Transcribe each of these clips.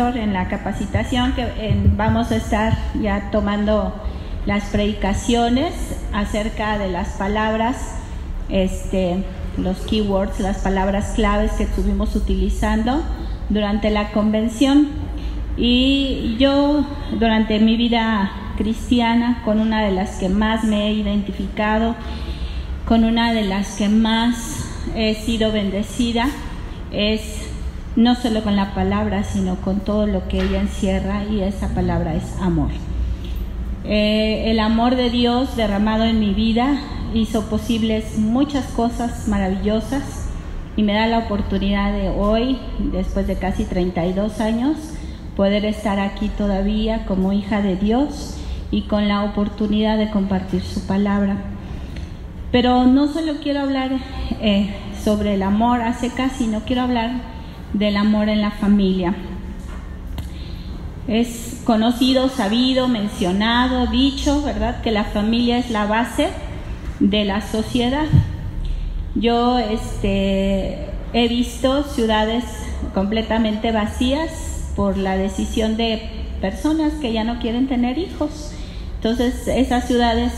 pastor, en la capacitación que vamos a estar ya tomando las predicaciones acerca de las palabras, los keywords, las palabras claves que estuvimos utilizando durante la convención. Y yo, durante mi vida cristiana, con una de las que más me he identificado, con una de las que más he sido bendecida, es no solo con la palabra, sino con todo lo que ella encierra, y esa palabra es amor. El amor de Dios derramado en mi vida hizo posibles muchas cosas maravillosas, y me da la oportunidad de hoy, después de casi 32 años, poder estar aquí todavía como hija de Dios y con la oportunidad de compartir su palabra. Pero no solo quiero hablar sobre el amor a secas, sino quiero hablar del amor en la familia. Es conocido, sabido, mencionado, dicho, ¿verdad?, que la familia es la base de la sociedad. Yo he visto ciudades completamente vacías por la decisión de personas que ya no quieren tener hijos. Entonces esas ciudades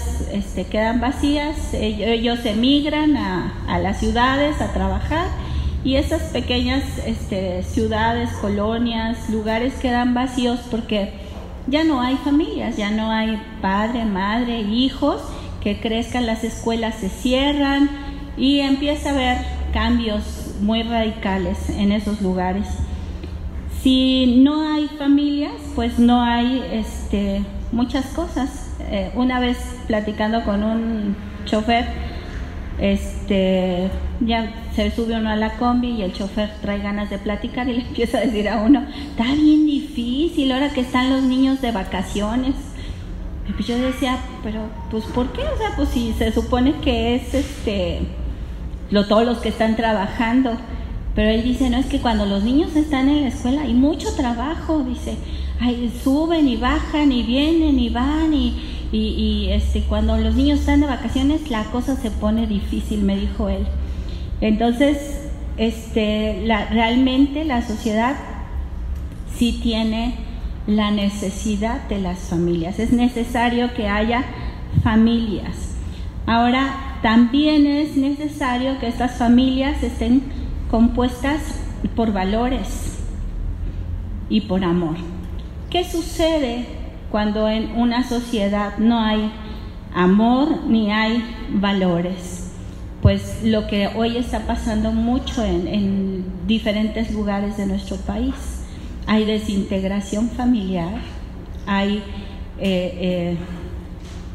quedan vacías, ellos emigran a las ciudades a trabajar, y esas pequeñas ciudades, colonias, lugares quedan vacíos porque ya no hay familias, ya no hay padre, madre, hijos que crezcan, las escuelas se cierran y empieza a haber cambios muy radicales en esos lugares. Si no hay familias, pues no hay muchas cosas. Una vez platicando con un chofer, ya se sube uno a la combi y el chofer trae ganas de platicar y le empieza a decir a uno: está bien difícil ahora que están los niños de vacaciones. Y pues yo decía, pero pues ¿por qué? O sea, pues si se supone que es todos los que están trabajando. Pero él dice, no, es que cuando los niños están en la escuela hay mucho trabajo, dice, suben y bajan y vienen y van, y cuando los niños están de vacaciones la cosa se pone difícil, me dijo él. Entonces, realmente la sociedad sí tiene la necesidad de las familias, es necesario que haya familias. Ahora, también es necesario que estas familias estén compuestas por valores y por amor. ¿Qué sucede cuando en una sociedad no hay amor ni hay valores? Pues lo que hoy está pasando mucho en diferentes lugares de nuestro país. Hay desintegración familiar, hay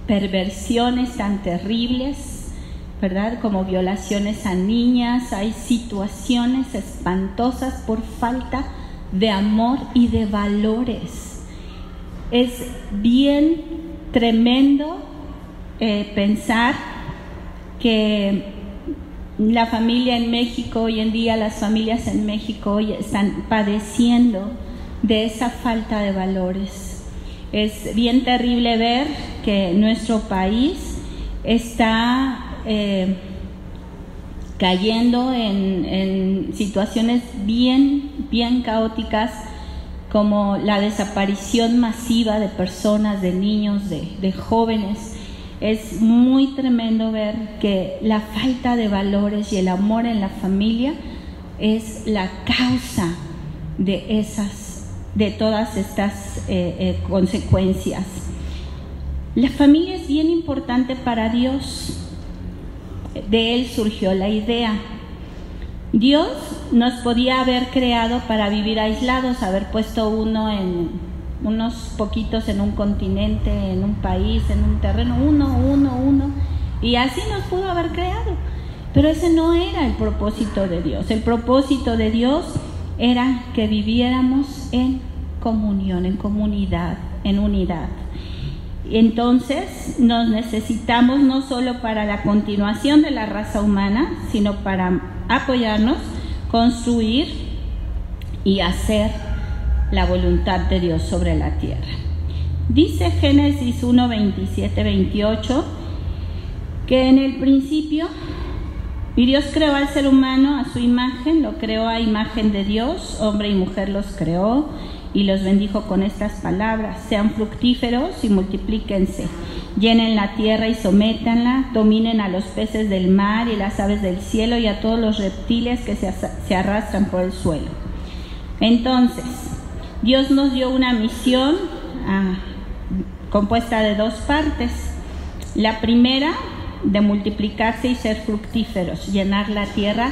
perversiones tan terribles, ¿verdad?, como violaciones a niñas. Hay situaciones espantosas por falta de amor y de valores. Es bien tremendo pensar que la familia en México hoy en día, las familias en México hoy están padeciendo de esa falta de valores. Es bien terrible ver que nuestro país está cayendo en situaciones bien caóticas, como la desaparición masiva de personas, de niños, de jóvenes. Es muy tremendo ver que la falta de valores y el amor en la familia es la causa de todas estas consecuencias. La familia es bien importante para Dios. De él surgió la idea. Dios nos podía haber creado para vivir aislados, haber puesto unos poquitos en un continente, en un país, en un terreno, uno, y así nos pudo haber creado. Pero ese no era el propósito de Dios. El propósito de Dios era que viviéramos en comunión, en comunidad, en unidad. Entonces nos necesitamos no solo para la continuación de la raza humana, sino para apoyarnos, construir y hacer la voluntad de Dios sobre la tierra. Dice Génesis 1, 27, 28, que en el principio, y Dios creó al ser humano a su imagen, lo creó a imagen de Dios, hombre y mujer los creó, y los bendijo con estas palabras: sean fructíferos y multiplíquense, llenen la tierra y sométanla, dominen a los peces del mar y las aves del cielo y a todos los reptiles que se arrastran por el suelo. Entonces, Dios nos dio una misión compuesta de 2 partes. La primera, de multiplicarse y ser fructíferos, llenar la tierra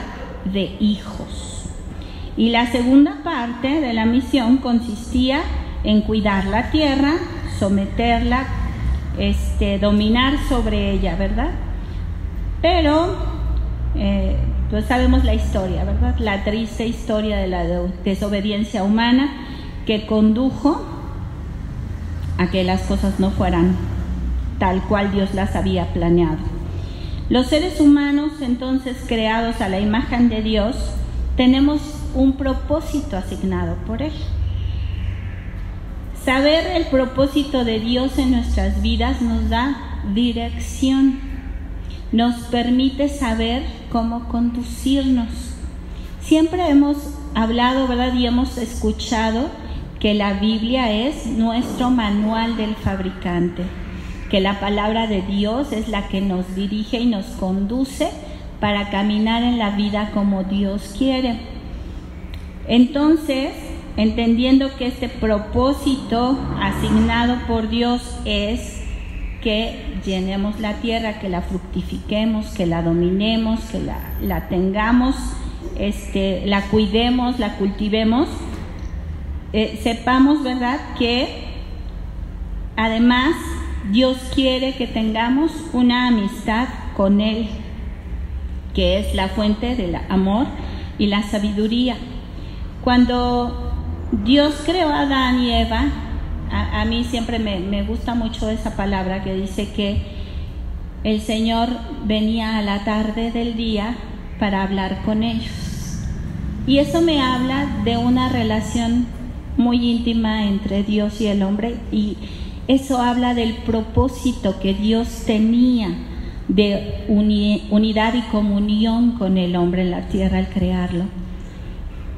de hijos. Y la segunda parte de la misión consistía en cuidar la tierra, someterla, dominar sobre ella, ¿verdad? Pero, pues sabemos la historia, ¿verdad? La triste historia de la desobediencia humana que condujo a que las cosas no fueran tal cual Dios las había planeado. Los seres humanos, entonces, creados a la imagen de Dios, tenemos un propósito asignado por Él. Saber el propósito de Dios en nuestras vidas nos da dirección, nos permite saber cómo conducirnos. Siempre hemos hablado, ¿verdad?, y hemos escuchado que la Biblia es nuestro manual del fabricante, que la palabra de Dios es la que nos dirige y nos conduce para caminar en la vida como Dios quiere. Entonces, entendiendo que este propósito asignado por Dios es que llenemos la tierra, que la fructifiquemos, que la dominemos, que la tengamos, la cuidemos, la cultivemos, sepamos, ¿verdad?, que además Dios quiere que tengamos una amistad con Él, que es la fuente del amor y la sabiduría. Cuando Dios creó a Adán y Eva, a mí siempre me gusta mucho esa palabra que dice que el Señor venía a la tarde del día para hablar con ellos. Y eso me habla de una relación muy íntima entre Dios y el hombre, y eso habla del propósito que Dios tenía de unidad y comunión con el hombre en la tierra al crearlo.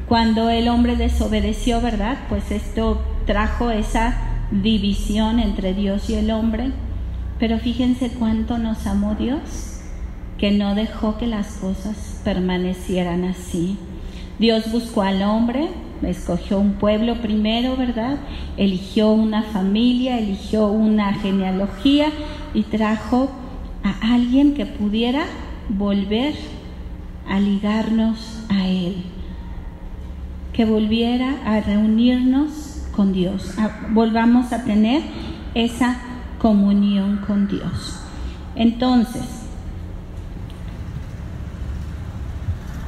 Cuando el hombre desobedeció, ¿verdad?, pues esto trajo esa división entre Dios y el hombre. Pero fíjense cuánto nos amó Dios, que no dejó que las cosas permanecieran así. Dios buscó al hombre, escogió un pueblo primero, ¿verdad?, eligió una familia, eligió una genealogía y trajo a alguien que pudiera volver a ligarnos a Él, que volviera a reunirnos con Dios, volvamos a tener esa comunión con Dios. Entonces,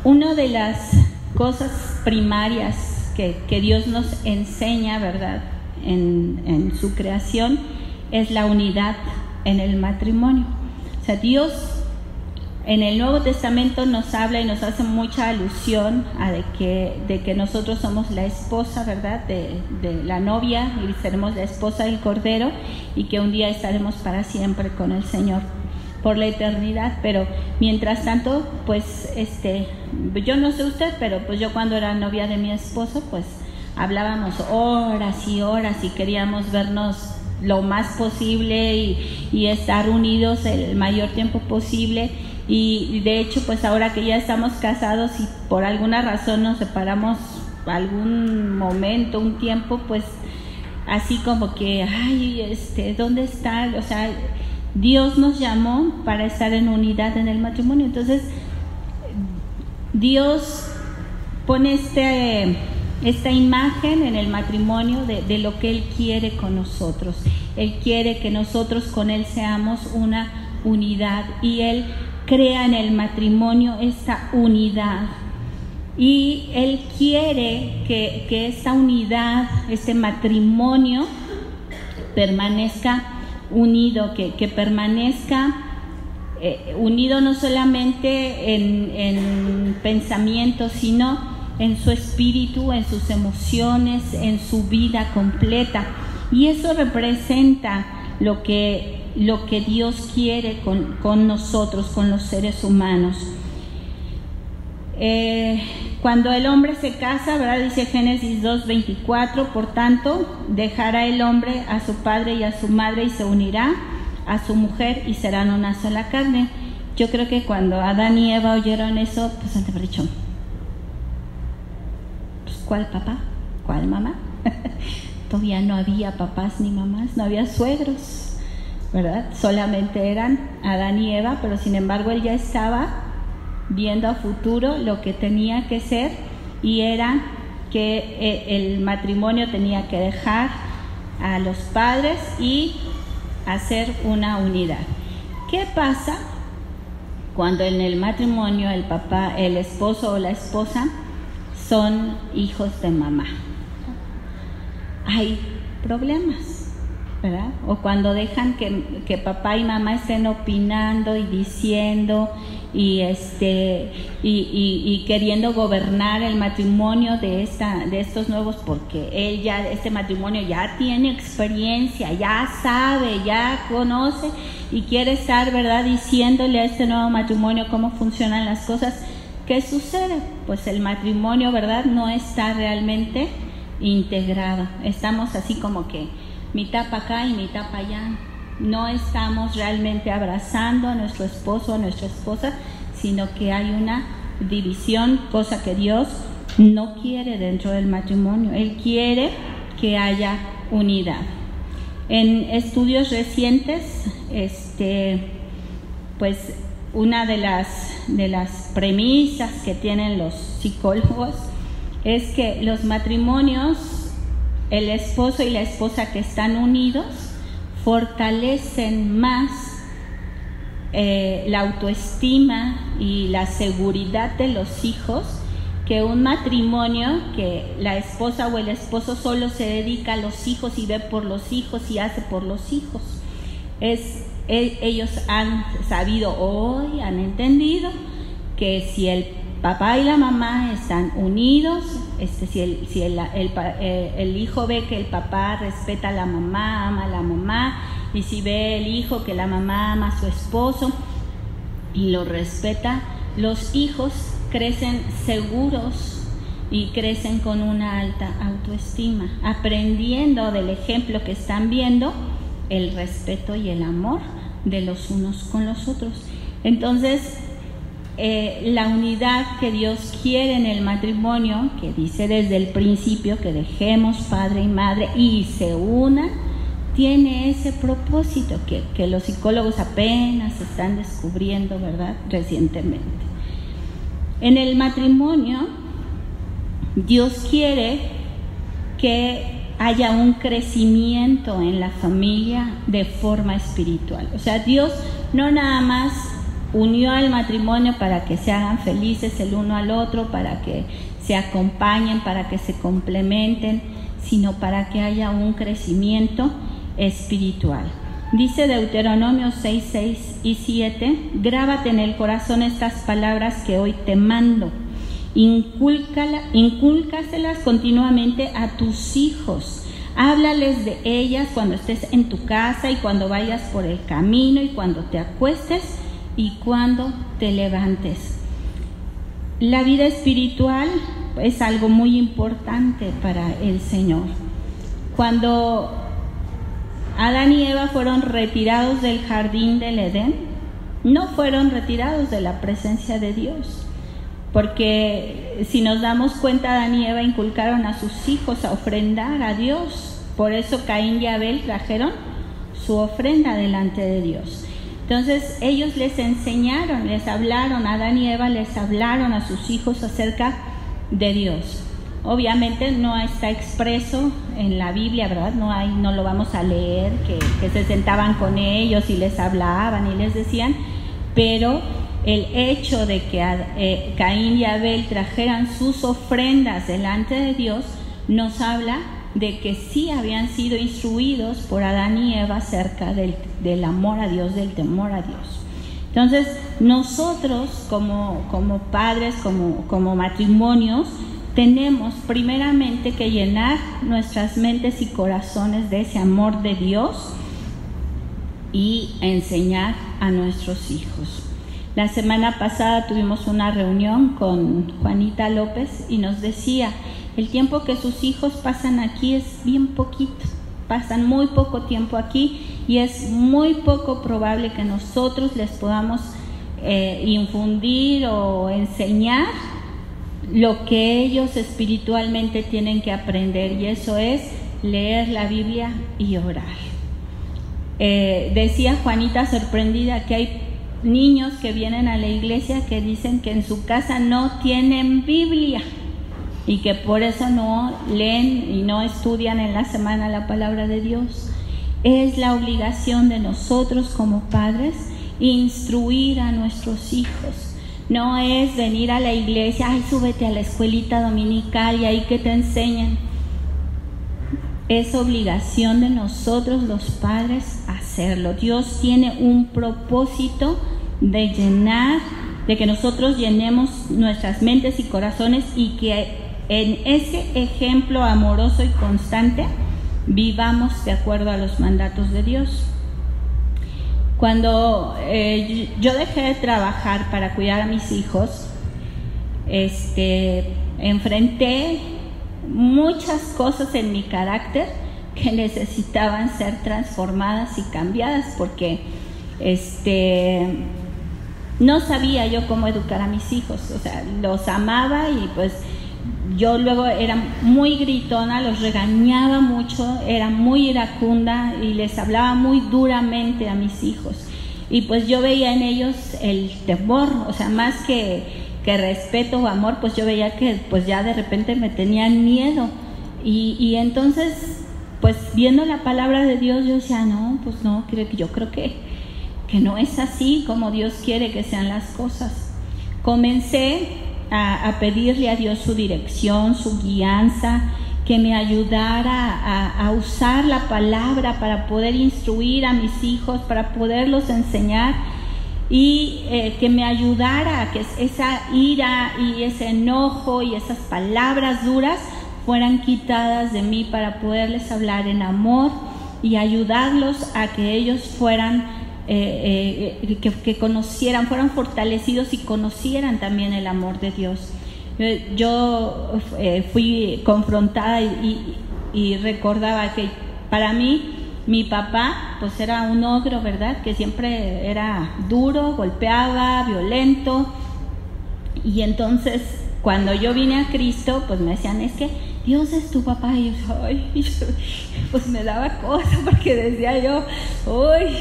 una de las cosas primarias que Dios nos enseña, ¿verdad?, en su creación, es la unidad en el matrimonio. O sea, Dios en el Nuevo Testamento nos habla y nos hace mucha alusión a de que nosotros somos la esposa, ¿verdad?, de la novia, y seremos la esposa del Cordero, y que un día estaremos para siempre con el Señor por la eternidad. Pero mientras tanto, pues yo no sé usted, pero pues yo cuando era novia de mi esposo, pues hablábamos horas y horas y queríamos vernos lo más posible y estar unidos el mayor tiempo posible. Y de hecho, pues ahora que ya estamos casados y por alguna razón nos separamos algún momento, un tiempo, pues así como que, ay, ¿dónde está? O sea, Dios nos llamó para estar en unidad en el matrimonio. Entonces, Dios pone esta imagen en el matrimonio de lo que Él quiere con nosotros. Él quiere que nosotros con Él seamos una unidad, y Él crea en el matrimonio esta unidad. Y Él quiere que esta unidad, este matrimonio, permanezca unido, que permanezca unido no solamente en pensamientos, sino en su espíritu, en sus emociones, en su vida completa. Y eso representa lo que Dios quiere con nosotros, con los seres humanos. cuando el hombre se casa, ¿verdad? Dice Génesis 2:24, por tanto, dejará el hombre a su padre y a su madre y se unirá a su mujer y serán una sola carne. Yo creo que cuando Adán y Eva oyeron eso, pues han de haber dicho, pues, ¿cuál papá? ¿Cuál mamá? Todavía no había papás ni mamás, no había suegros, ¿verdad? Solamente eran Adán y Eva, pero sin embargo él ya estaba viendo a futuro lo que tenía que ser, y era que el matrimonio tenía que dejar a los padres y hacer una unidad. ¿Qué pasa cuando en el matrimonio el papá, el esposo o la esposa son hijos de mamá? Hay problemas, ¿verdad? O cuando dejan que papá y mamá estén opinando y diciendo y queriendo gobernar el matrimonio de estos nuevos, porque este matrimonio ya tiene experiencia, ya sabe, ya conoce y quiere estar, ¿verdad?, diciéndole a este nuevo matrimonio cómo funcionan las cosas. ¿Qué sucede? Pues el matrimonio, ¿verdad?, no está realmente integrado. Estamos así como que mitad para acá y mitad para allá. No estamos realmente abrazando a nuestro esposo o a nuestra esposa, sino que hay una división, cosa que Dios no quiere dentro del matrimonio. Él quiere que haya unidad. En estudios recientes, pues una de las premisas que tienen los psicólogos es que los matrimonios, el esposo y la esposa que están unidos, fortalecen más la autoestima y la seguridad de los hijos que un matrimonio que la esposa o el esposo solo se dedica a los hijos y ve por los hijos y hace por los hijos. Ellos han sabido hoy, han entendido que si el papá y la mamá están unidos, si el hijo ve que el papá respeta a la mamá, ama a la mamá, y si ve el hijo que la mamá ama a su esposo y lo respeta, los hijos crecen seguros y crecen con una alta autoestima, aprendiendo del ejemplo que están viendo, el respeto y el amor de los unos con los otros. Entonces, la unidad que Dios quiere en el matrimonio, que dice desde el principio que dejemos padre y madre y se unan, tiene ese propósito que los psicólogos apenas están descubriendo, ¿verdad?, recientemente. En el matrimonio, Dios quiere que haya un crecimiento en la familia de forma espiritual. O sea, Dios no nada más unió al matrimonio para que se hagan felices el uno al otro, para que se acompañen, para que se complementen, sino para que haya un crecimiento espiritual. Dice Deuteronomio 6, 6 y 7, grábate en el corazón estas palabras que hoy te mando, incúlcaselas continuamente a tus hijos, háblales de ellas cuando estés en tu casa y cuando vayas por el camino y cuando te acuestes y cuando te levantes. La vida espiritual es algo muy importante para el Señor. Cuando Adán y Eva fueron retirados del jardín del Edén, no fueron retirados de la presencia de Dios, porque si nos damos cuenta, Adán y Eva inculcaron a sus hijos a ofrendar a Dios. Por eso Caín y Abel trajeron su ofrenda delante de Dios. Entonces ellos les enseñaron, les hablaron, Adán y Eva les hablaron a sus hijos acerca de Dios. Obviamente no está expreso en la Biblia, ¿verdad? No lo vamos a leer, que se sentaban con ellos y les hablaban y les decían, pero el hecho de que Caín y Abel trajeran sus ofrendas delante de Dios nos habla de que sí habían sido instruidos por Adán y Eva acerca del amor a Dios, del temor a Dios. Entonces, nosotros como padres, como matrimonios, tenemos primeramente que llenar nuestras mentes y corazones de ese amor de Dios y enseñar a nuestros hijos. La semana pasada tuvimos una reunión con Juanita López y nos decía, el tiempo que sus hijos pasan aquí es bien poquito, pasan muy poco tiempo aquí y es muy poco probable que nosotros les podamos infundir o enseñar lo que ellos espiritualmente tienen que aprender, y eso es leer la Biblia y orar. Decía Juanita sorprendida que hay niños que vienen a la iglesia que dicen que en su casa no tienen Biblia y que por eso no leen y no estudian en la semana la palabra de Dios. Es la obligación de nosotros como padres instruir a nuestros hijos. No es venir a la iglesia, ay, súbete a la escuelita dominical y ahí que te enseñan. Es obligación de nosotros los padres hacerlo. Dios tiene un propósito de que nosotros llenemos nuestras mentes y corazones y que en ese ejemplo amoroso y constante vivamos de acuerdo a los mandatos de Dios. Cuando yo dejé de trabajar para cuidar a mis hijos, enfrenté muchas cosas en mi carácter que necesitaban ser transformadas y cambiadas, porque no sabía yo cómo educar a mis hijos. O sea, los amaba y pues yo luego era muy gritona, los regañaba mucho, era muy iracunda y les hablaba muy duramente a mis hijos. Y pues yo veía en ellos el temor, o sea, más que respeto o amor, pues yo veía que pues ya de repente me tenían miedo. Y entonces, pues viendo la palabra de Dios, yo decía, no, pues no, yo creo que no es así como Dios quiere que sean las cosas. Comencé a pedirle a Dios su dirección, su guianza, que me ayudara a usar la palabra para poder instruir a mis hijos, para poderlos enseñar, y que me ayudara a que esa ira y ese enojo y esas palabras duras fueran quitadas de mí, para poderles hablar en amor y ayudarlos a que ellos fueran que conocieran, fueran fortalecidos y conocieran también el amor de Dios. Yo fui confrontada y recordaba que para mí mi papá pues era un ogro, ¿verdad? Que siempre era duro, golpeaba, violento. Y entonces cuando yo vine a Cristo, pues me decían, es que Dios es tu papá. Y yo, ay, pues me daba cosa, porque decía yo, ay,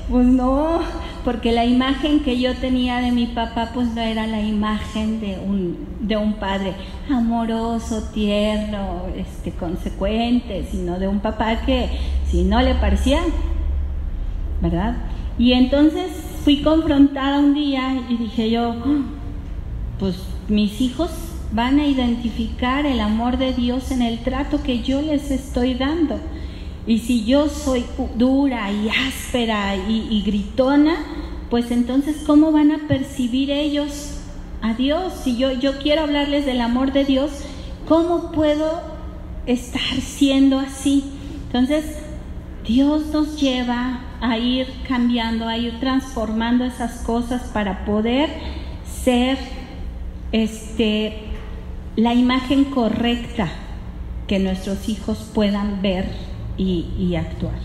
pues no, porque la imagen que yo tenía de mi papá pues no era la imagen de un padre amoroso, tierno, consecuente, sino de un papá que si no le parecía, ¿verdad? Y entonces fui confrontada un día y dije yo, pues mis hijos van a identificar el amor de Dios en el trato que yo les estoy dando. Y si yo soy dura y áspera y gritona, pues entonces ¿cómo van a percibir ellos a Dios? Si yo quiero hablarles del amor de Dios, ¿cómo puedo estar siendo así? Entonces Dios nos lleva a ir cambiando, a ir transformando esas cosas para poder ser la imagen correcta que nuestros hijos puedan ver y actuar.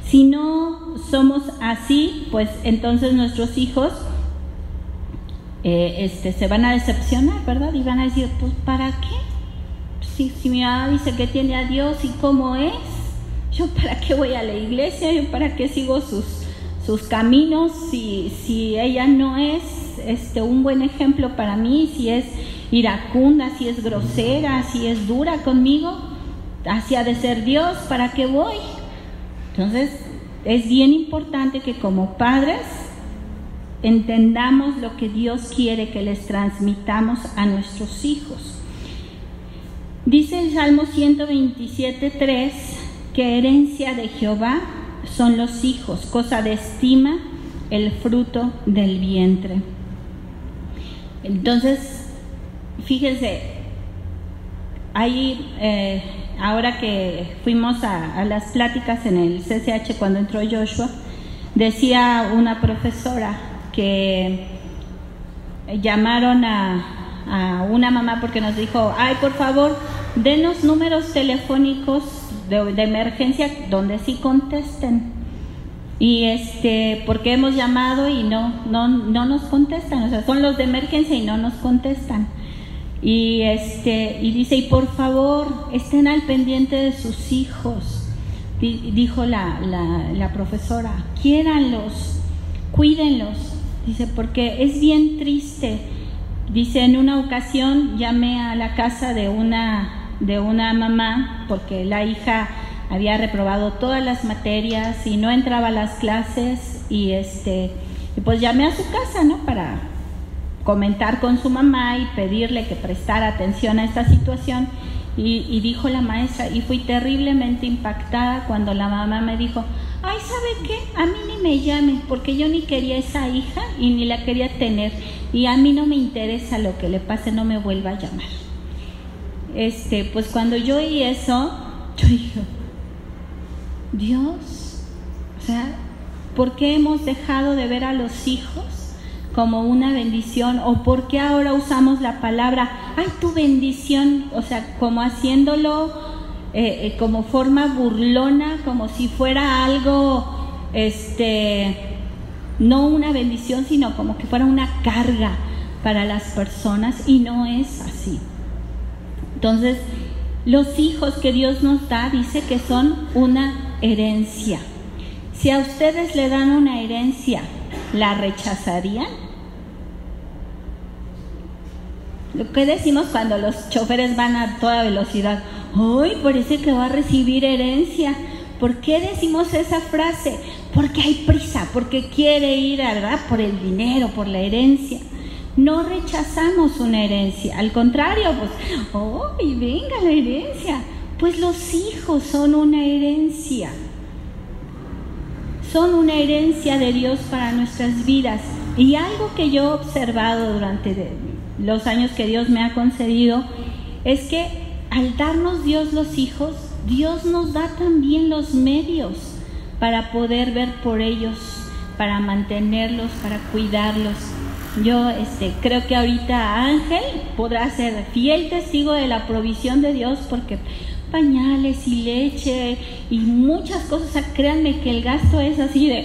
Si no somos así, pues entonces nuestros hijos se van a decepcionar, ¿verdad? Y van a decir, pues ¿para qué? Si mi mamá dice que tiene a Dios y cómo es, ¿yo para qué voy a la iglesia? ¿Yo para qué sigo sus caminos? Si ella no es un buen ejemplo para mí, si es iracunda, si es grosera, si es dura conmigo, así ha de ser Dios, ¿para qué voy? Entonces es bien importante que como padres entendamos lo que Dios quiere que les transmitamos a nuestros hijos. Dice el Salmo 127:3 que herencia de Jehová son los hijos, cosa de estima el fruto del vientre. Entonces, fíjense, ahí ahora que fuimos a las pláticas en el CCH cuando entró Joshua, decía una profesora que llamaron a una mamá porque nos dijo, ay, por favor, denos números telefónicos de emergencia donde sí contesten. Y porque hemos llamado y no nos contestan, o sea, son los de emergencia y no nos contestan. Y dice, y por favor, estén al pendiente de sus hijos, dijo la profesora, quiéranlos, cuídenlos, dice, porque es bien triste. Dice, en una ocasión llamé a la casa de una mamá porque la hija había reprobado todas las materias y no entraba a las clases y pues llamé a su casa, ¿no? Para comentar con su mamá y pedirle que prestara atención a esta situación y dijo la maestra, y fui terriblemente impactada cuando la mamá me dijo, ay, ¿sabe qué? A mí ni me llame porque yo ni quería esa hija y ni la quería tener y a mí no me interesa lo que le pase, no me vuelva a llamar. Pues cuando yo oí eso, yo dije, Dios, o sea, ¿por qué hemos dejado de ver a los hijos como una bendición? ¿O por qué ahora usamos la palabra, ay, tu bendición? O sea, como haciéndolo como forma burlona, como si fuera algo, no una bendición, sino como que fuera una carga para las personas, y no es así. Entonces, los hijos que Dios nos da, dice que son una herencia. Si a ustedes le dan una herencia, ¿la rechazarían? Lo que decimos cuando los choferes van a toda velocidad, ¡ay, parece que va a recibir herencia! ¿Por qué decimos esa frase? Porque hay prisa, porque quiere ir, ¿verdad?, por el dinero, por la herencia. No rechazamos una herencia, al contrario, pues, ¡ay, venga la herencia! Pues los hijos son una herencia. Son una herencia de Dios para nuestras vidas. Y algo que yo he observado durante los años que Dios me ha concedido es que al darnos Dios los hijos, Dios nos da también los medios para poder ver por ellos, para mantenerlos, para cuidarlos. Yo creo que ahorita Ángel podrá ser fiel testigo de la provisión de Dios, porque pañales y leche y muchas cosas, o sea, créanme que el gasto es así de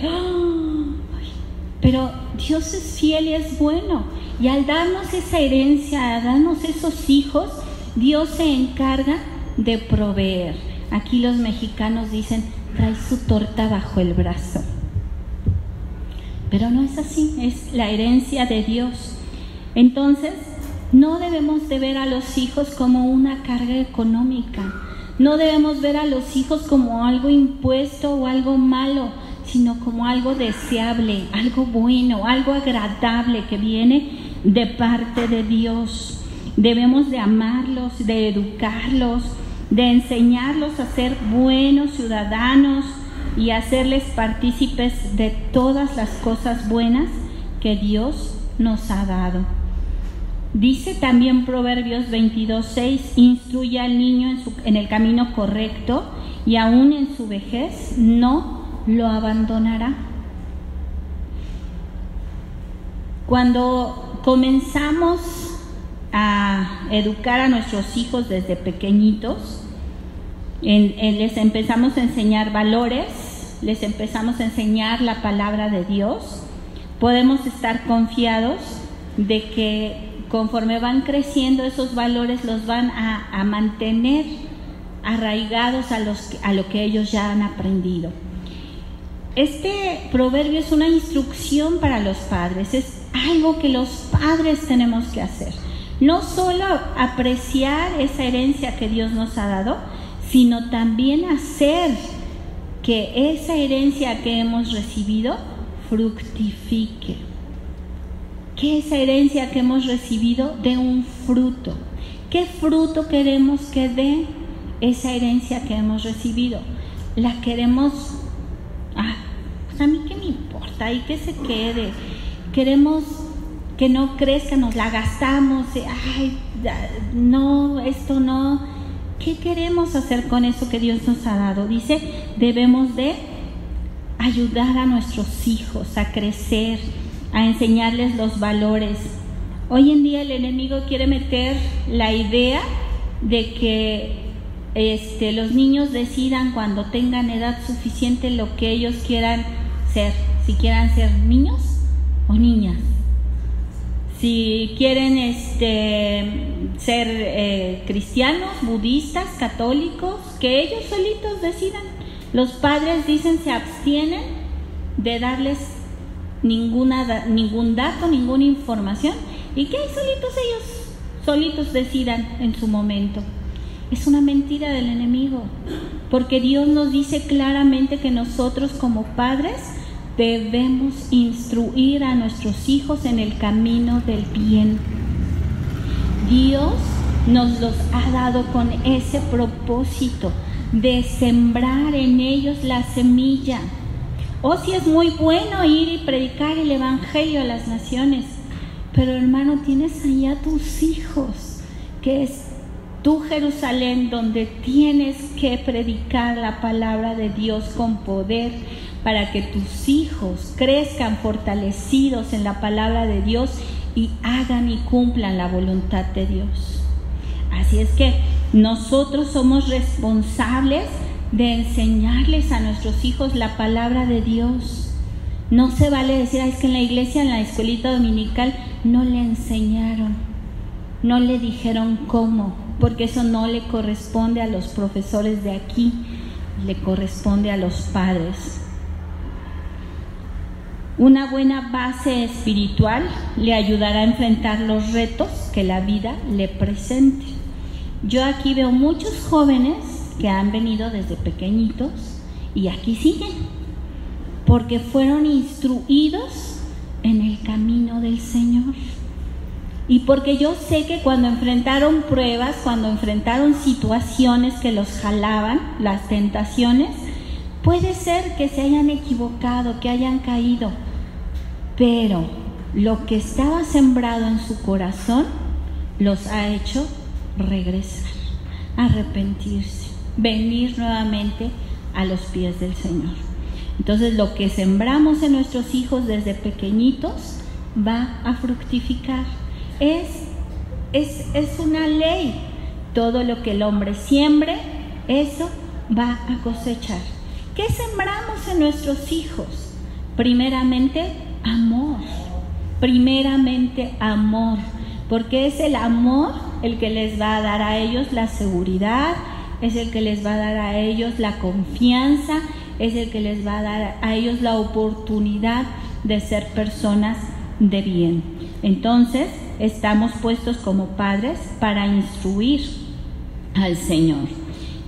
pero Dios es fiel y es bueno, y al darnos esa herencia, a darnos esos hijos, Dios se encarga de proveer. Aquí los mexicanos dicen, trae su torta bajo el brazo, pero no es así, es la herencia de Dios. Entonces, no debemos de ver a los hijos como una carga económica, no debemos ver a los hijos como algo impuesto o algo malo, sino como algo deseable, algo bueno, algo agradable que viene de parte de Dios. Debemos de amarlos, de educarlos, de enseñarlos a ser buenos ciudadanos y hacerles partícipes de todas las cosas buenas que Dios nos ha dado. Dice también Proverbios 22:6, instruye al niño en el camino correcto y aún en su vejez no lo abandonará. Cuando comenzamos a educar a nuestros hijos desde pequeñitos, les empezamos a enseñar valores, les empezamos a enseñar la palabra de Dios, podemos estar confiados de que conforme van creciendo esos valores los van a mantener arraigados a lo que ellos ya han aprendido. Este proverbio es una instrucción para los padres, es algo que los padres tenemos que hacer. No solo apreciar esa herencia que Dios nos ha dado, sino también hacer que esa herencia que hemos recibido fructifique. Que esa herencia que hemos recibido dé un fruto. ¿Qué fruto queremos que dé esa herencia que hemos recibido? La queremos, pues a mí qué me importa y que se quede. Queremos que no crezca, nos la gastamos, no, esto no. ¿Qué queremos hacer con eso que Dios nos ha dado? Dice, debemos de ayudar a nuestros hijos a crecer, a enseñarles los valores, Hoy en día el enemigo quiere meter la idea de que los niños decidan cuando tengan edad suficiente lo que ellos quieran ser, si quieran ser niños o niñas, si quieren ser cristianos, budistas, católicos, que ellos solitos decidan. Los padres dicen se abstienen de darles ningún dato, ninguna información, y que ellos solitos decidan en su momento. Es una mentira del enemigo, porque Dios nos dice claramente que nosotros como padres debemos instruir a nuestros hijos en el camino del bien. Dios nos los ha dado con ese propósito de sembrar en ellos la semilla. Sí es muy bueno ir y predicar el evangelio a las naciones, pero hermano, tienes allá tus hijos, que es tu Jerusalén, donde tienes que predicar la palabra de Dios con poder para que tus hijos crezcan fortalecidos en la palabra de Dios y hagan y cumplan la voluntad de Dios. Así es que nosotros somos responsables de enseñarles a nuestros hijos la palabra de Dios. No se vale decir, es que en la iglesia, en la escuelita dominical, no le enseñaron, no le dijeron cómo, porque eso no le corresponde a los profesores de aquí, le corresponde a los padres. Una buena base espiritual le ayudará a enfrentar los retos que la vida le presente. Yo aquí veo muchos jóvenes que han venido desde pequeñitos y aquí siguen, porque fueron instruidos en el camino del Señor. Y porque yo sé que cuando enfrentaron pruebas, cuando enfrentaron situaciones que los jalaban, las tentaciones, puede ser que se hayan equivocado, que hayan caído, pero lo que estaba sembrado en su corazón los ha hecho regresar, arrepentirse, venir nuevamente a los pies del Señor. Entonces, lo que sembramos en nuestros hijos desde pequeñitos va a fructificar. Es una ley. Todo lo que el hombre siembre, eso va a cosechar. ¿Qué sembramos en nuestros hijos? Primeramente, amor. Primeramente, amor. Porque es el amor el que les va a dar a ellos la seguridad, es el que les va a dar a ellos la confianza, es el que les va a dar a ellos la oportunidad de ser personas de bien. Entonces, estamos puestos como padres para instruir al Señor.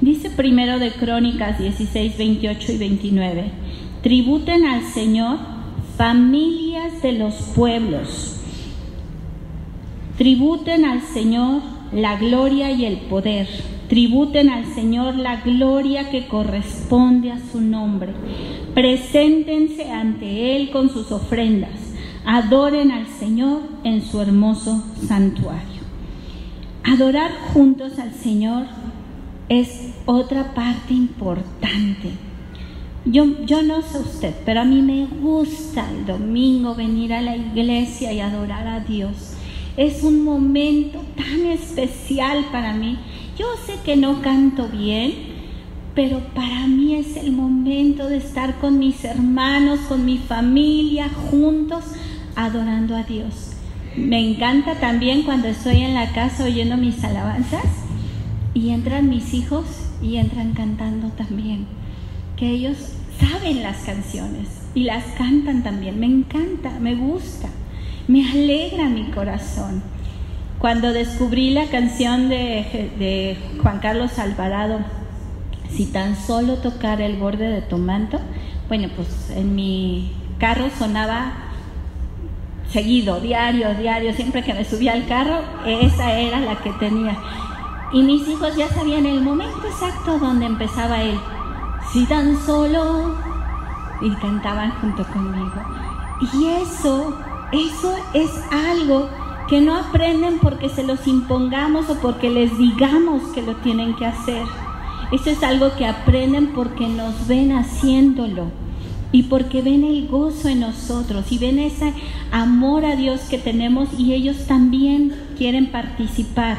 Dice primero de Crónicas 16, 28 y 29, tributen al Señor familias de los pueblos, tributen al Señor la gloria y el poder, tributen al Señor la gloria que corresponde a su nombre, preséntense ante Él con sus ofrendas, adoren al Señor en su hermoso santuario. Adorar juntos al Señor es otra parte importante. Yo no sé usted, pero a mí me gusta el domingo venir a la iglesia y adorar a Dios. Es un momento tan especial para mí. Yo sé que no canto bien, pero para mí es el momento de estar con mis hermanos, con mi familia, juntos, adorando a Dios. Me encanta también cuando estoy en la casa oyendo mis alabanzas y entran mis hijos y entran cantando también, que ellos saben las canciones y las cantan también. Me encanta, me gusta, me alegra mi corazón. Cuando descubrí la canción de Juan Carlos Alvarado, Si tan solo tocara el borde de tu manto, bueno, pues en mi carro sonaba seguido, diario, siempre que me subía al carro, esa era la que tenía. Y mis hijos ya sabían el momento exacto donde empezaba él. Si tan solo, y cantaban junto conmigo. Y eso es algo que no aprenden porque se los impongamos o porque les digamos que lo tienen que hacer. Eso es algo que aprenden porque nos ven haciéndolo. y porque ven el gozo en nosotros y ven ese amor a Dios que tenemos, y ellos también quieren participar.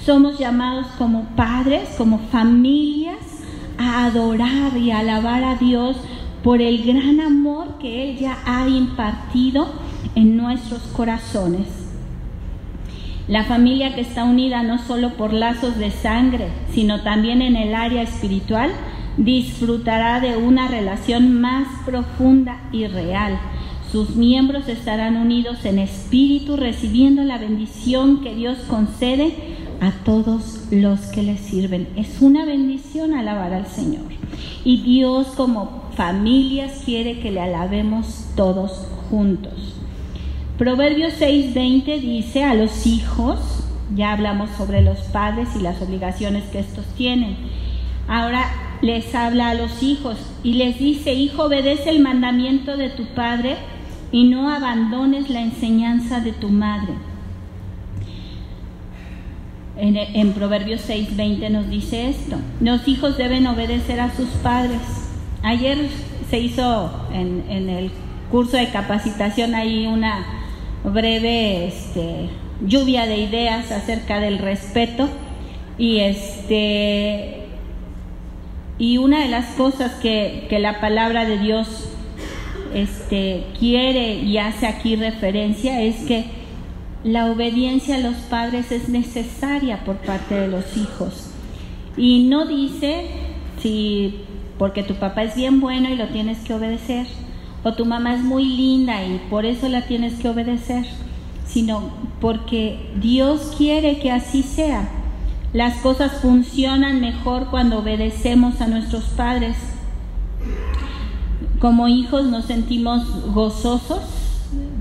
Somos llamados como padres, como familias, a adorar y a alabar a Dios por el gran amor que Él ya ha impartido en nuestros corazones. La familia que está unida no solo por lazos de sangre, sino también en el área espiritual, disfrutará de una relación más profunda y real. Sus miembros estarán unidos en espíritu, recibiendo la bendición que Dios concede a todos los que le sirven. Es una bendición alabar al Señor. Y Dios, como familias, quiere que le alabemos todos juntos. Proverbios 6:20 dice a los hijos, ya hablamos sobre los padres y las obligaciones que estos tienen. Ahora les habla a los hijos y les dice: hijo, obedece el mandamiento de tu padre y no abandones la enseñanza de tu madre. En Proverbios 6:20 nos dice esto: los hijos deben obedecer a sus padres. Ayer se hizo en el curso de capacitación ahí una breve lluvia de ideas acerca del respeto, y una de las cosas que la palabra de Dios quiere y hace aquí referencia es que la obediencia a los padres es necesaria por parte de los hijos. Y no dice porque tu papá es bien bueno y lo tienes que obedecer, o tu mamá es muy linda y por eso la tienes que obedecer, sino porque Dios quiere que así sea. Las cosas funcionan mejor cuando obedecemos a nuestros padres. Como hijos nos sentimos gozosos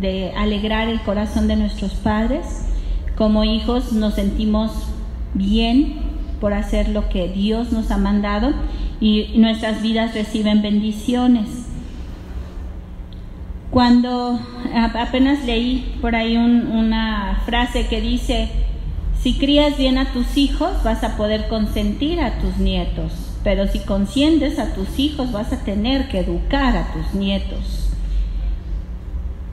de alegrar el corazón de nuestros padres. Como hijos nos sentimos bien por hacer lo que Dios nos ha mandado, y nuestras vidas reciben bendiciones. Cuando apenas leí por ahí una frase que dice: si crías bien a tus hijos vas a poder consentir a tus nietos, pero si consientes a tus hijos vas a tener que educar a tus nietos.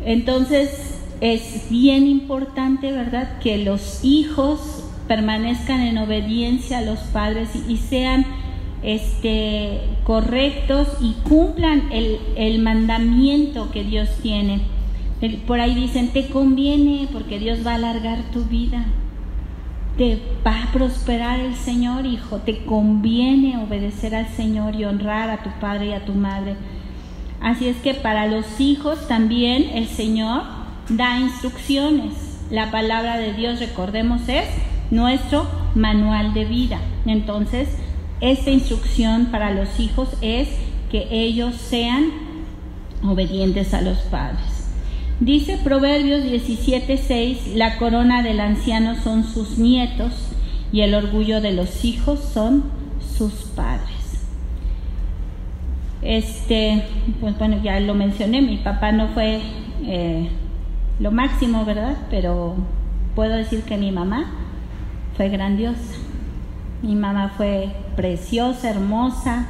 Entonces es bien importante, ¿verdad?, que los hijos permanezcan en obediencia a los padres y sean correctos y cumplan el mandamiento que Dios tiene. Por ahí dicen: te conviene, porque Dios va a alargar tu vida, te va a prosperar el Señor, hijo, te conviene obedecer al Señor y honrar a tu padre y a tu madre. Así es que para los hijos también el Señor da instrucciones. La palabra de Dios, recordemos, es nuestro manual de vida. Entonces, esta instrucción para los hijos es que ellos sean obedientes a los padres. Dice Proverbios 17:6: la corona del anciano son sus nietos, y el orgullo de los hijos son sus padres. Pues bueno, ya lo mencioné, mi papá no fue lo máximo, ¿verdad? Pero puedo decir que mi mamá fue grandiosa. Mi mamá fue preciosa, hermosa.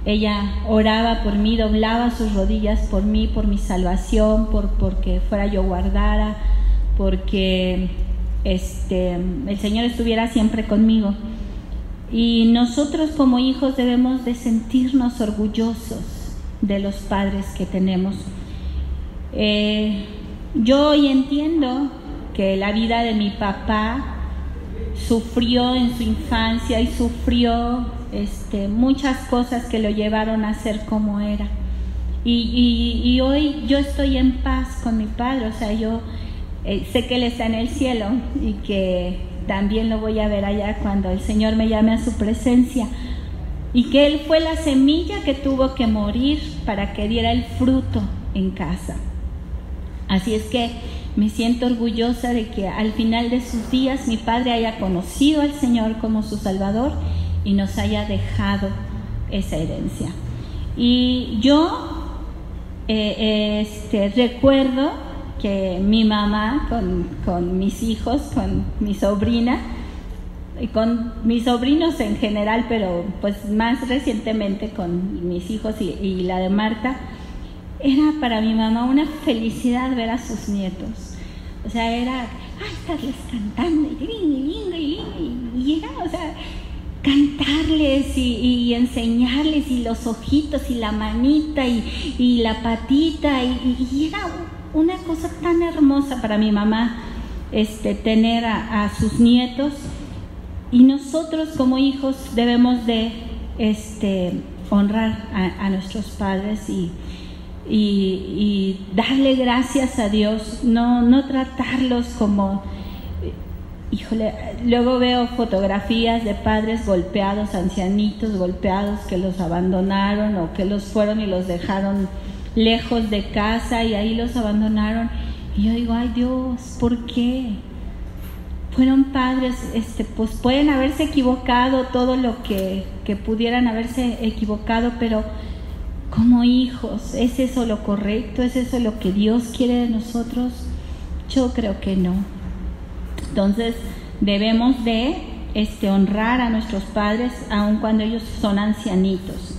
Ella oraba por mí, doblaba sus rodillas por mí, por mi salvación, porque fuera yo guardada, porque el Señor estuviera siempre conmigo. Y nosotros como hijos debemos de sentirnos orgullosos de los padres que tenemos. Yo hoy entiendo que la vida de mi papá sufrió en su infancia y sufrió muchas cosas que lo llevaron a ser como era. Y hoy yo estoy en paz con mi padre. O sea, yo sé que Él está en el cielo y que también lo voy a ver allá cuando el Señor me llame a su presencia, y que Él fue la semilla que tuvo que morir para que diera el fruto en casa. Así es que me siento orgullosa de que al final de sus días mi padre haya conocido al Señor como su Salvador y nos haya dejado esa herencia. Y yo recuerdo que mi mamá con mis hijos, con mi sobrina y con mis sobrinos en general, pero pues más recientemente con mis hijos y la de Marta, era para mi mamá una felicidad ver a sus nietos. O sea, era estarles cantando y era, o sea, cantarles y enseñarles, y los ojitos y la manita y la patita, y era una cosa tan hermosa para mi mamá tener a sus nietos. Y nosotros como hijos debemos de honrar a nuestros padres y darle gracias a Dios, no tratarlos como, híjole, luego veo fotografías de padres golpeados, ancianitos golpeados, que los abandonaron o que los fueron y los dejaron lejos de casa y ahí los abandonaron, y yo digo, ay Dios, ¿por qué? Fueron padres, pues pueden haberse equivocado todo lo que pudieran haberse equivocado, pero como hijos, ¿es eso lo correcto? ¿Es eso lo que Dios quiere de nosotros? Yo creo que no. Entonces debemos de honrar a nuestros padres aun cuando ellos son ancianitos.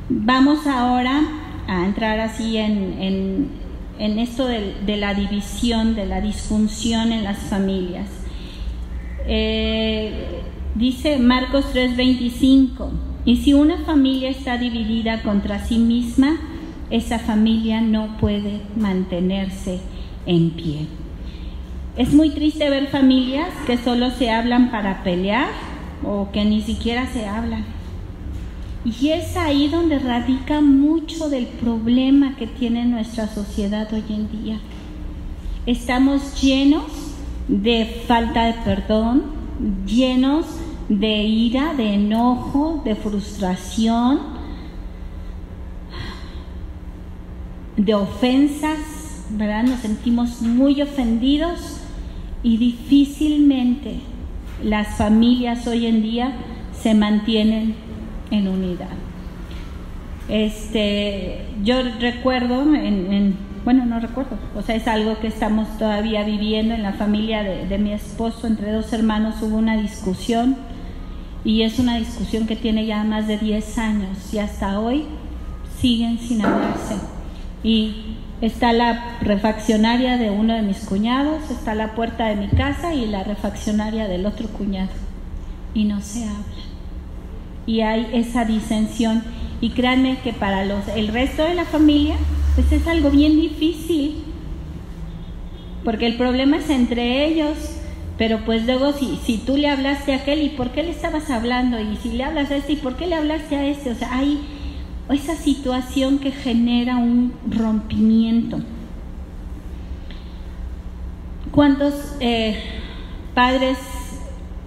Vamos ahora a entrar así en esto de la división, de la disfunción en las familias. Dice Marcos 3:25, y si una familia está dividida contra sí misma, esa familia no puede mantenerse en pie. Es muy triste ver familias que solo se hablan para pelear o que ni siquiera se hablan. Y es ahí donde radica mucho del problema que tiene nuestra sociedad hoy en día. Estamos llenos de falta de perdón, llenos de ira, de enojo, de frustración, de ofensas, ¿verdad? Nos sentimos muy ofendidos y difícilmente las familias hoy en día se mantienen en unidad. Yo recuerdo, no recuerdo, o sea, es algo que estamos todavía viviendo en la familia de mi esposo. Entre dos hermanos hubo una discusión, y es una discusión que tiene ya más de 10 años y hasta hoy siguen sin hablarse. Y está la refaccionaria de uno de mis cuñados, está la puerta de mi casa y la refaccionaria del otro cuñado, y no se hablan. Y hay esa disensión, y créanme que para el resto de la familia pues es algo bien difícil, porque el problema es entre ellos, pero pues luego si tú le hablaste a aquel, ¿y por qué le estabas hablando? Y si le hablas a este, ¿y por qué le hablaste a este? O sea, hay esa situación que genera un rompimiento. ¿Cuántos padres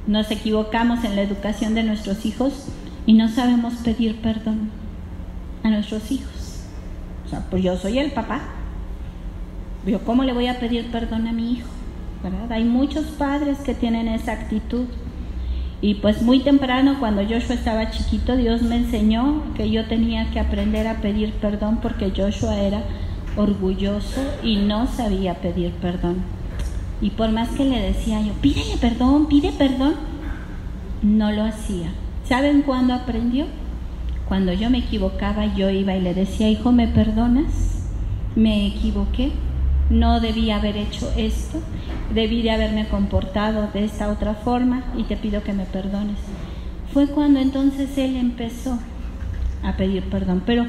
nos equivocamos en la educación de nuestros hijos y no sabemos pedir perdón a nuestros hijos? O sea, pues yo soy el papá, ¿yo cómo le voy a pedir perdón a mi hijo? ¿Verdad? Hay muchos padres que tienen esa actitud. Y pues muy temprano, cuando Joshua estaba chiquito, Dios me enseñó que yo tenía que aprender a pedir perdón, porque Joshua era orgulloso y no sabía pedir perdón. Y por más que le decía yo, pide perdón, no lo hacía. ¿Saben cuándo aprendió? Cuando yo me equivocaba, yo iba y le decía, hijo, ¿me perdonas? Me equivoqué, no debí haber hecho esto, debí de haberme comportado de esta otra forma y te pido que me perdones. Fue cuando entonces él empezó a pedir perdón. Pero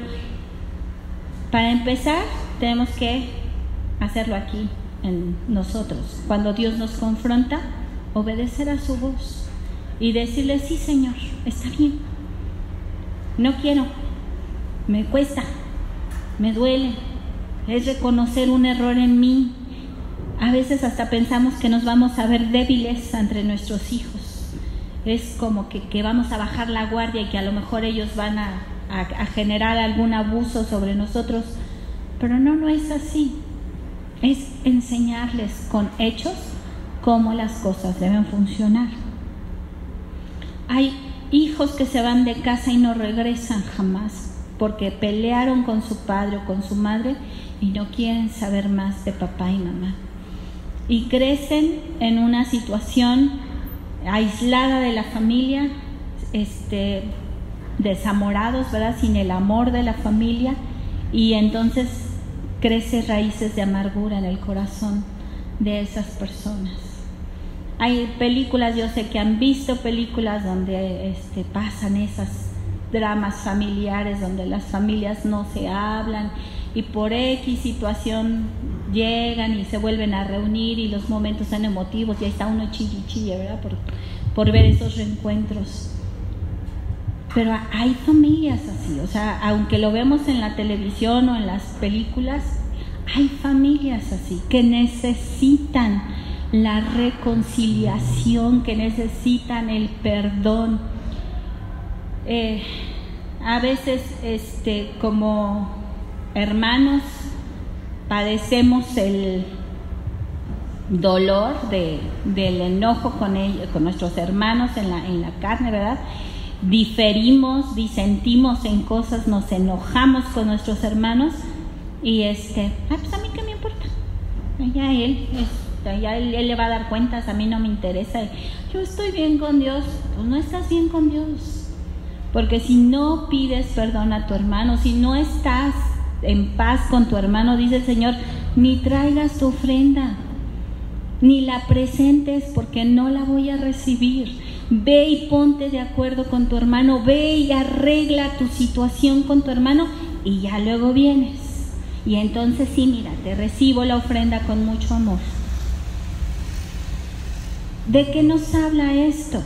para empezar tenemos que hacerlo aquí en nosotros. Cuando Dios nos confronta, obedecer a su voz y decirle, sí Señor, está bien, no quiero, me cuesta, me duele, es reconocer un error en mí. A veces hasta pensamos que nos vamos a ver débiles entre nuestros hijos, es como que vamos a bajar la guardia y que a lo mejor ellos van a generar algún abuso sobre nosotros, pero no es así. Es enseñarles con hechos cómo las cosas deben funcionar. Hay hijos que se van de casa y no regresan jamás porque pelearon con su padre o con su madre y no quieren saber más de papá y mamá, y crecen en una situación aislada de la familia, desamorados, ¿verdad? Sin el amor de la familia, y entonces crece raíces de amargura en el corazón de esas personas. Hay películas, yo sé que han visto películas donde pasan esas dramas familiares, donde las familias no se hablan y por X situación llegan y se vuelven a reunir y los momentos son emotivos y ahí está uno chille, ¿verdad? Por ver esos reencuentros. Pero hay familias así, o sea, aunque lo vemos en la televisión o en las películas, hay familias así que necesitan la reconciliación, que necesitan el perdón. A veces como hermanos padecemos el dolor del enojo con ellos, con nuestros hermanos en la carne, ¿verdad? Diferimos, disentimos en cosas, nos enojamos con nuestros hermanos y pues a mí qué me importa, ya él le va a dar cuentas, a mí no me interesa, yo estoy bien con Dios. Pues no estás bien con Dios, porque si no pides perdón a tu hermano, si no estás en paz con tu hermano, dice el Señor, ni traigas tu ofrenda, ni la presentes, porque no la voy a recibir. Ve y ponte de acuerdo con tu hermano, ve y arregla tu situación con tu hermano y ya luego vienes. Y entonces sí, mira, te recibo la ofrenda con mucho amor. ¿De qué nos habla esto?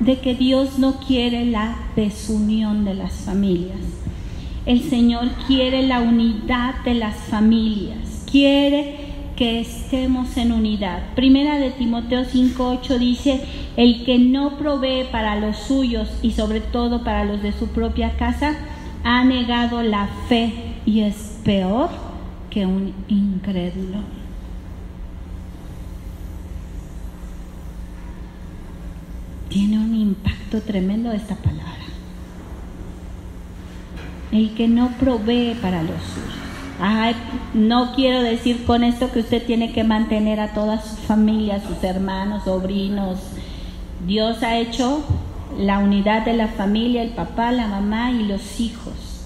De que Dios no quiere la desunión de las familias. El Señor quiere la unidad de las familias, quiere que estemos en unidad. Primera de Timoteo 5:8 dice, el que no provee para los suyos y sobre todo para los de su propia casa, ha negado la fe y es peor que un incrédulo. Tiene un impacto tremendo esta palabra. El que no provee para los suyos. No quiero decir con esto que usted tiene que mantener a toda su familia, sus hermanos, sobrinos. Dios ha hecho la unidad de la familia, el papá, la mamá y los hijos.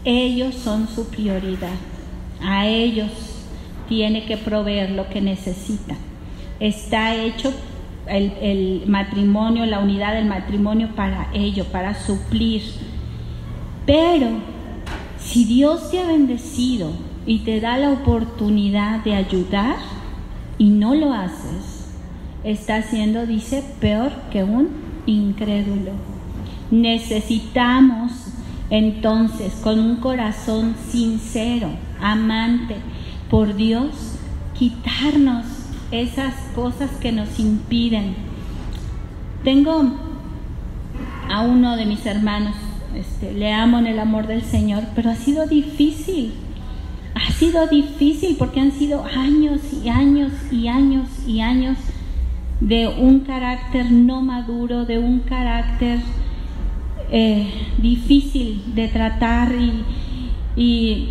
Ellos son su prioridad. A ellos tiene que proveer lo que necesitan. Está hecho el matrimonio, la unidad del matrimonio para ello, para suplir. Pero si Dios te ha bendecido y te da la oportunidad de ayudar y no lo haces, está siendo, dice, peor que un incrédulo. Necesitamos entonces, con un corazón sincero, amante por Dios, quitarnos esas cosas que nos impiden. Tengo a uno de mis hermanos, le amo en el amor del Señor, pero ha sido difícil porque han sido años y años y años y años de un carácter no maduro, de un carácter difícil de tratar y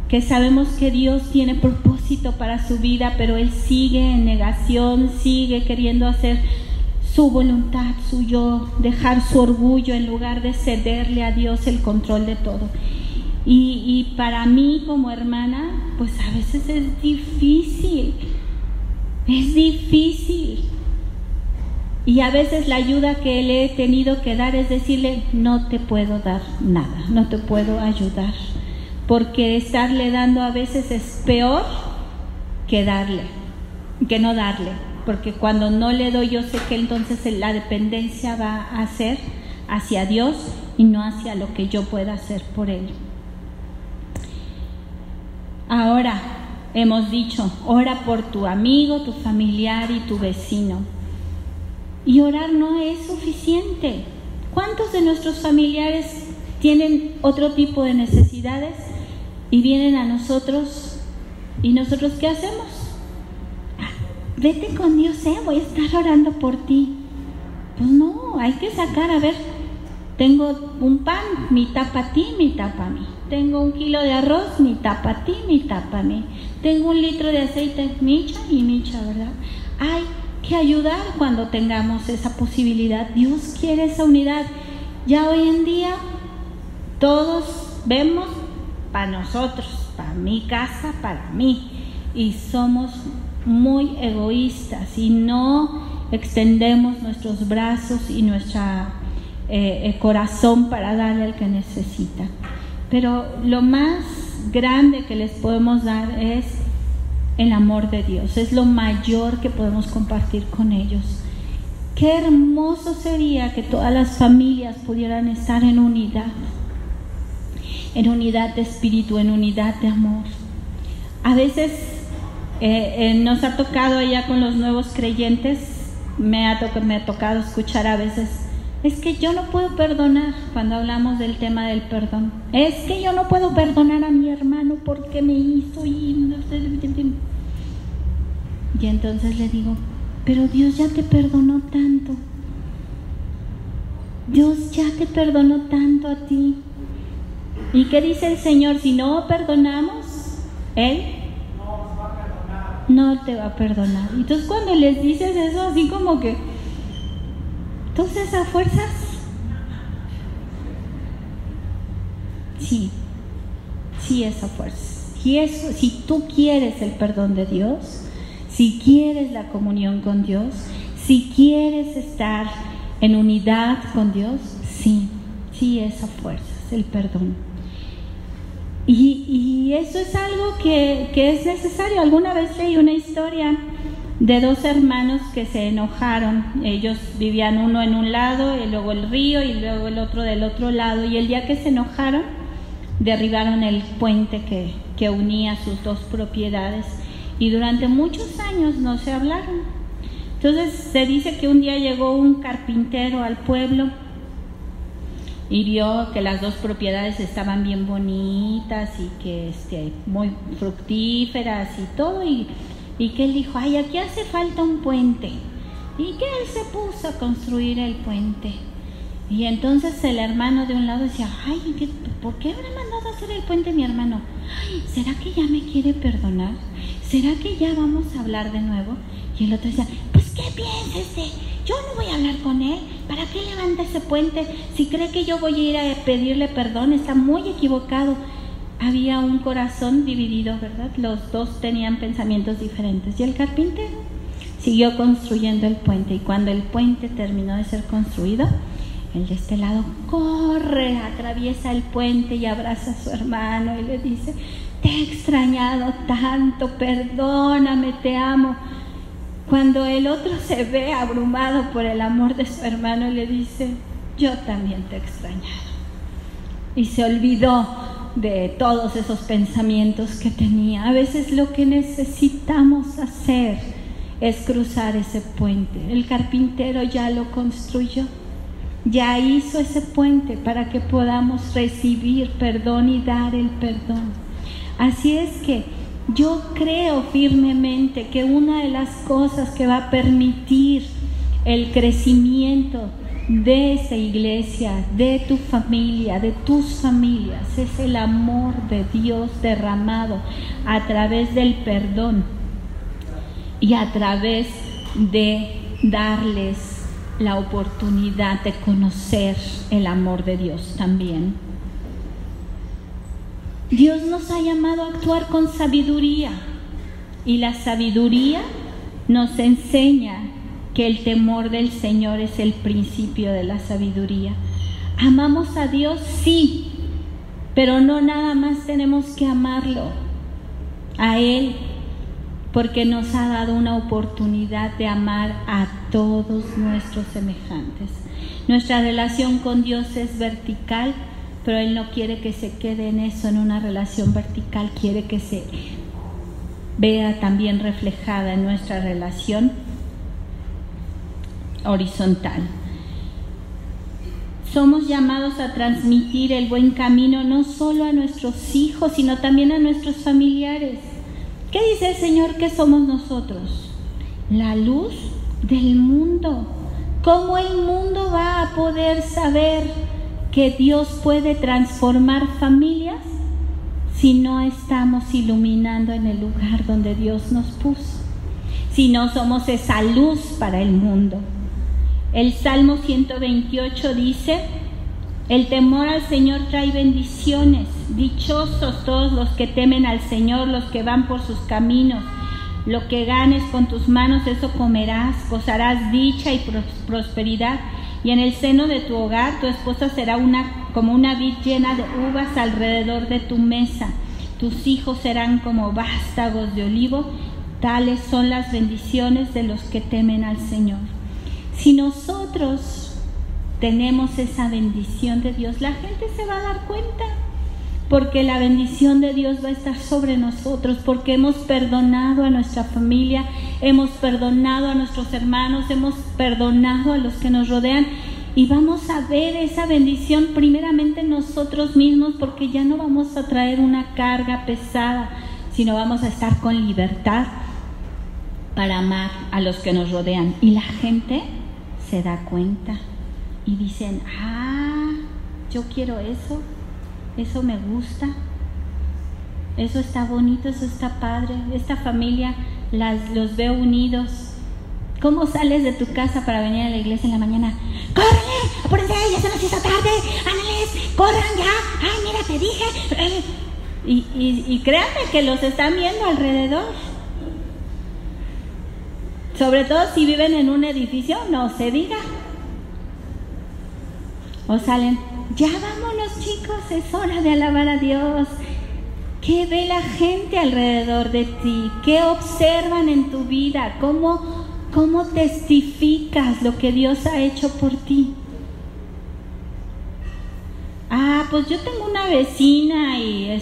que sabemos que Dios tiene propósito para su vida, pero él sigue en negación, sigue queriendo hacer su voluntad, su yo, dejar su orgullo en lugar de cederle a Dios el control de todo. Y para mí como hermana, pues a veces es difícil. Y a veces la ayuda que le he tenido que dar es decirle, no te puedo dar nada, no te puedo ayudar. Porque estarle dando a veces es peor que no darle. Porque cuando no le doy, yo sé que entonces la dependencia va a ser hacia Dios y no hacia lo que yo pueda hacer por él. Ahora, hemos dicho, ora por tu amigo, tu familiar y tu vecino. Y orar no es suficiente. ¿Cuántos de nuestros familiares tienen otro tipo de necesidades y vienen a nosotros? ¿Y nosotros qué hacemos? Vete con Dios, voy a estar orando por ti. Pues no, hay que sacar, a ver, tengo un pan, mitad para ti, mitad para mí. Tengo 1 kilo de arroz, mitad para ti, mitad para mí. Tengo 1 litro de aceite, micha y micha, ¿verdad? Hay que ayudar cuando tengamos esa posibilidad. Dios quiere esa unidad. Ya hoy en día todos vemos para nosotros, para mi casa, para mí. Y somos muy egoístas y no extendemos nuestros brazos y nuestro corazón para darle al que necesita. Pero lo más grande que les podemos dar es el amor de Dios. Es lo mayor que podemos compartir con ellos. Qué hermoso sería que todas las familias pudieran estar en unidad de espíritu, en unidad de amor. A veces nos ha tocado allá con los nuevos creyentes, me ha tocado escuchar a veces: es que yo no puedo perdonar, cuando hablamos del tema del perdón. Es que yo no puedo perdonar a mi hermano porque me hizo y entonces le digo: pero Dios ya te perdonó tanto. Dios ya te perdonó tanto a ti. ¿Y qué dice el Señor? Si no perdonamos, Él no te va a perdonar. Entonces cuando les dices eso, así como que, entonces a fuerzas, sí es a fuerzas. Si tú quieres el perdón de Dios, si quieres la comunión con Dios, si quieres estar en unidad con Dios, sí es a fuerzas el perdón. Y eso es algo que es necesario. Alguna vez leí una historia de dos hermanos que se enojaron. Ellos vivían uno en un lado y luego el río y luego el otro del otro lado, y el día que se enojaron derribaron el puente que unía sus dos propiedades, y durante muchos años no se hablaron. Entonces se dice que un día llegó un carpintero al pueblo y vio que las dos propiedades estaban bien bonitas y que muy fructíferas y todo, y que él dijo: ay, aquí hace falta un puente. Y que él se puso a construir el puente. Y entonces el hermano de un lado decía: ay, ¿por qué habrá mandado a hacer el puente mi hermano? Ay, ¿será que ya me quiere perdonar? ¿Será que ya vamos a hablar de nuevo? Y el otro decía: pues ¿qué piensa? Yo no voy a hablar con él. ¿Para qué levanta ese puente? Si cree que yo voy a ir a pedirle perdón, está muy equivocado. Había un corazón dividido, ¿verdad? Los dos tenían pensamientos diferentes. Y el carpintero siguió construyendo el puente. Y cuando el puente terminó de ser construido, el de este lado corre, atraviesa el puente y abraza a su hermano y le dice: te he extrañado tanto, perdóname, te amo. Cuando el otro se ve abrumado por el amor de su hermano, le dice: yo también te he extrañado. Y se olvidó de todos esos pensamientos que tenía. A veces lo que necesitamos hacer es cruzar ese puente. El carpintero ya lo construyó, ya hizo ese puente para que podamos recibir perdón y dar el perdón. Así es que yo creo firmemente que una de las cosas que va a permitir el crecimiento de esa iglesia, de tu familia, de tus familias, es el amor de Dios derramado a través del perdón y a través de darles la oportunidad de conocer el amor de Dios también. Dios nos ha llamado a actuar con sabiduría, y la sabiduría nos enseña que el temor del Señor es el principio de la sabiduría. ¿Amamos a Dios? Sí, pero no nada más tenemos que amarlo a Él, porque nos ha dado una oportunidad de amar a todos nuestros semejantes. Nuestra relación con Dios es vertical, pero Él no quiere que se quede en eso, en una relación vertical. Quiere que se vea también reflejada en nuestra relación horizontal. Somos llamados a transmitir el buen camino no solo a nuestros hijos, sino también a nuestros familiares. ¿Qué dice el Señor que somos nosotros? La luz del mundo. ¿Cómo el mundo va a poder saber que Dios puede transformar familias si no estamos iluminando en el lugar donde Dios nos puso? Si no somos esa luz para el mundo. El Salmo 128 dice: El temor al Señor trae bendiciones. Dichosos todos los que temen al Señor, los que van por sus caminos. Lo que ganes con tus manos, eso comerás, gozarás dicha y prosperidad. Y en el seno de tu hogar, tu esposa será como una vid llena de uvas alrededor de tu mesa. Tus hijos serán como vástagos de olivo. Tales son las bendiciones de los que temen al Señor. Si nosotros tenemos esa bendición de Dios, la gente se va a dar cuenta, porque la bendición de Dios va a estar sobre nosotros, porque hemos perdonado a nuestra familia, hemos perdonado a nuestros hermanos, hemos perdonado a los que nos rodean, y vamos a ver esa bendición primeramente nosotros mismos, porque ya no vamos a traer una carga pesada, sino vamos a estar con libertad para amar a los que nos rodean. Y la gente se da cuenta y dicen: yo quiero eso. Eso me gusta, eso está bonito, eso está padre, esta familia los veo unidos. ¿Cómo sales de tu casa para venir a la iglesia en la mañana? ¡Córrele! ¡Apúrense! ¡Ya se nos hizo tarde! ¡Ándales! ¡Corran ya! ¡Ay, mira, te dije! Y créanme que los están viendo alrededor. Sobre todo si viven en un edificio, no se diga. O salen: ya vámonos, chicos, es hora de alabar a Dios. ¿Qué ve la gente alrededor de ti? ¿Qué observan en tu vida? ¿Cómo testificas lo que Dios ha hecho por ti? Pues yo tengo una vecina y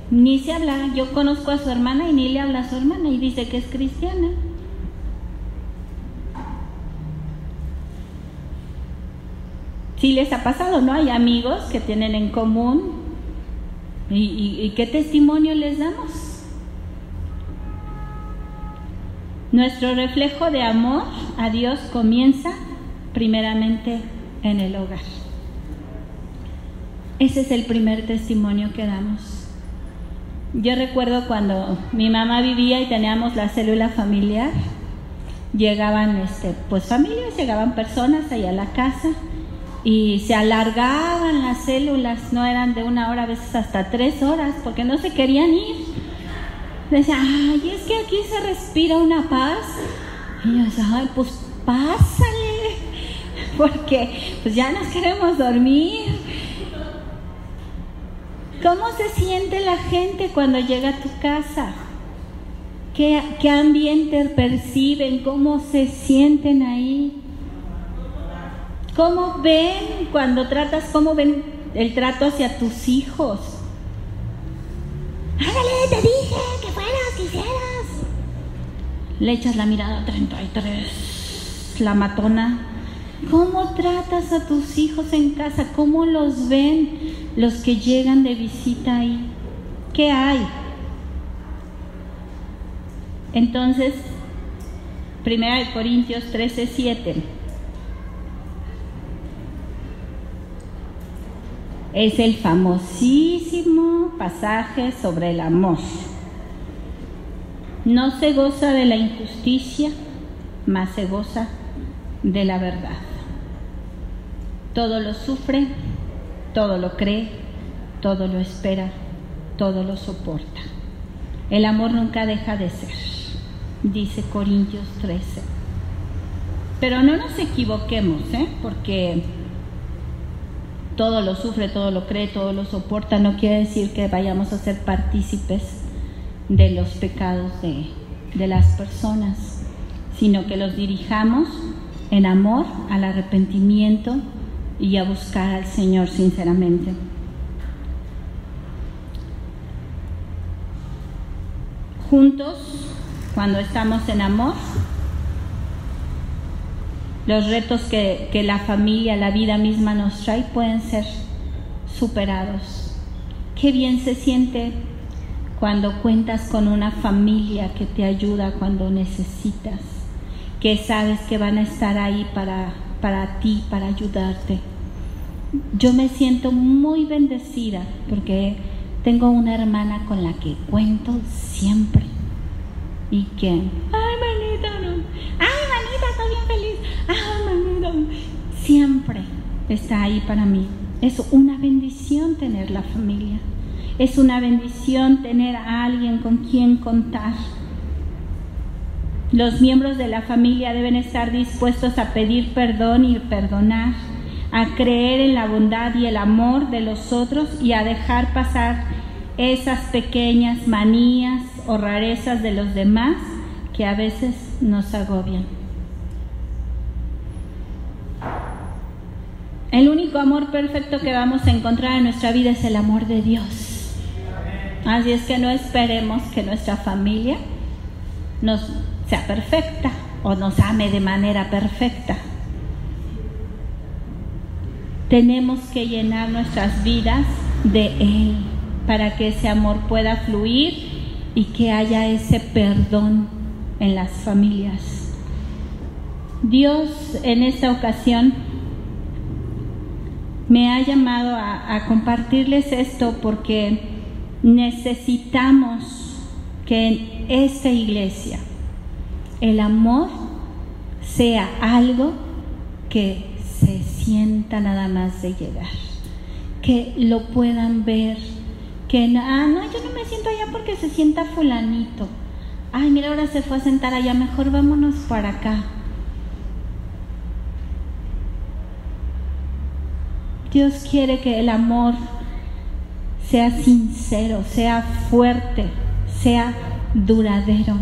ni se habla. Yo conozco a su hermana y ni le habla a su hermana y dice que es cristiana. Sí les ha pasado, ¿no? Hay amigos que tienen en común. ¿Y qué testimonio les damos? Nuestro reflejo de amor a Dios comienza primeramente en el hogar. Ese es el primer testimonio que damos. Yo recuerdo cuando mi mamá vivía y teníamos la célula familiar, llegaban familias, llegaban personas ahí a la casa. Y se alargaban las células, no eran de 1 hora, a veces hasta 3 horas, porque no se querían ir. Decían: es que aquí se respira una paz. Y yo decía: pues pásale, porque pues ya nos queremos dormir. ¿Cómo se siente la gente cuando llega a tu casa? ¿Qué ambiente perciben? ¿Cómo se sienten ahí? ¿Cómo ven cómo ven el trato hacia tus hijos? ¡Ándale, te dije que fueras, que hicieras! Le echas la mirada 33, la matona. ¿Cómo tratas a tus hijos en casa? ¿Cómo los ven los que llegan de visita ahí? ¿Qué hay? Entonces, 1 Corintios 13:7. Es el famosísimo pasaje sobre el amor. No se goza de la injusticia, mas se goza de la verdad. Todo lo sufre, todo lo cree, todo lo espera, todo lo soporta. El amor nunca deja de ser, dice Corintios 13. Pero no nos equivoquemos, porque todo lo sufre, todo lo cree, todo lo soporta, no quiere decir que vayamos a ser partícipes de los pecados de las personas, sino que los dirijamos en amor al arrepentimiento y a buscar al Señor sinceramente. Juntos, cuando estamos en amor, los retos que la familia, la vida misma nos trae pueden ser superados. Qué bien se siente cuando cuentas con una familia que te ayuda cuando necesitas, que sabes que van a estar ahí para ti, para ayudarte. Yo me siento muy bendecida porque tengo una hermana con la que cuento siempre y que, ay manita, no, ay manita, estoy bien feliz, ay manita, siempre está ahí para mí. Es una bendición tener la familia. Es una bendición tener a alguien con quien contar. Los miembros de la familia deben estar dispuestos a pedir perdón y perdonar, a creer en la bondad y el amor de los otros y a dejar pasar esas pequeñas manías o rarezas de los demás que a veces nos agobian. El único amor perfecto que vamos a encontrar en nuestra vida es el amor de Dios. Así es que no esperemos que nuestra familia sea perfecta o nos ame de manera perfecta. Tenemos que llenar nuestras vidas de Él para que ese amor pueda fluir y que haya ese perdón en las familias. Dios en esta ocasión me ha llamado a compartirles esto porque necesitamos que en esta iglesia el amor sea algo que se sienta nada más de llegar, que lo puedan ver, que no, yo no me siento allá porque se sienta fulanito, mira, ahora se fue a sentar allá, mejor vámonos para acá. Dios quiere que el amor sea sincero, sea fuerte, sea duradero.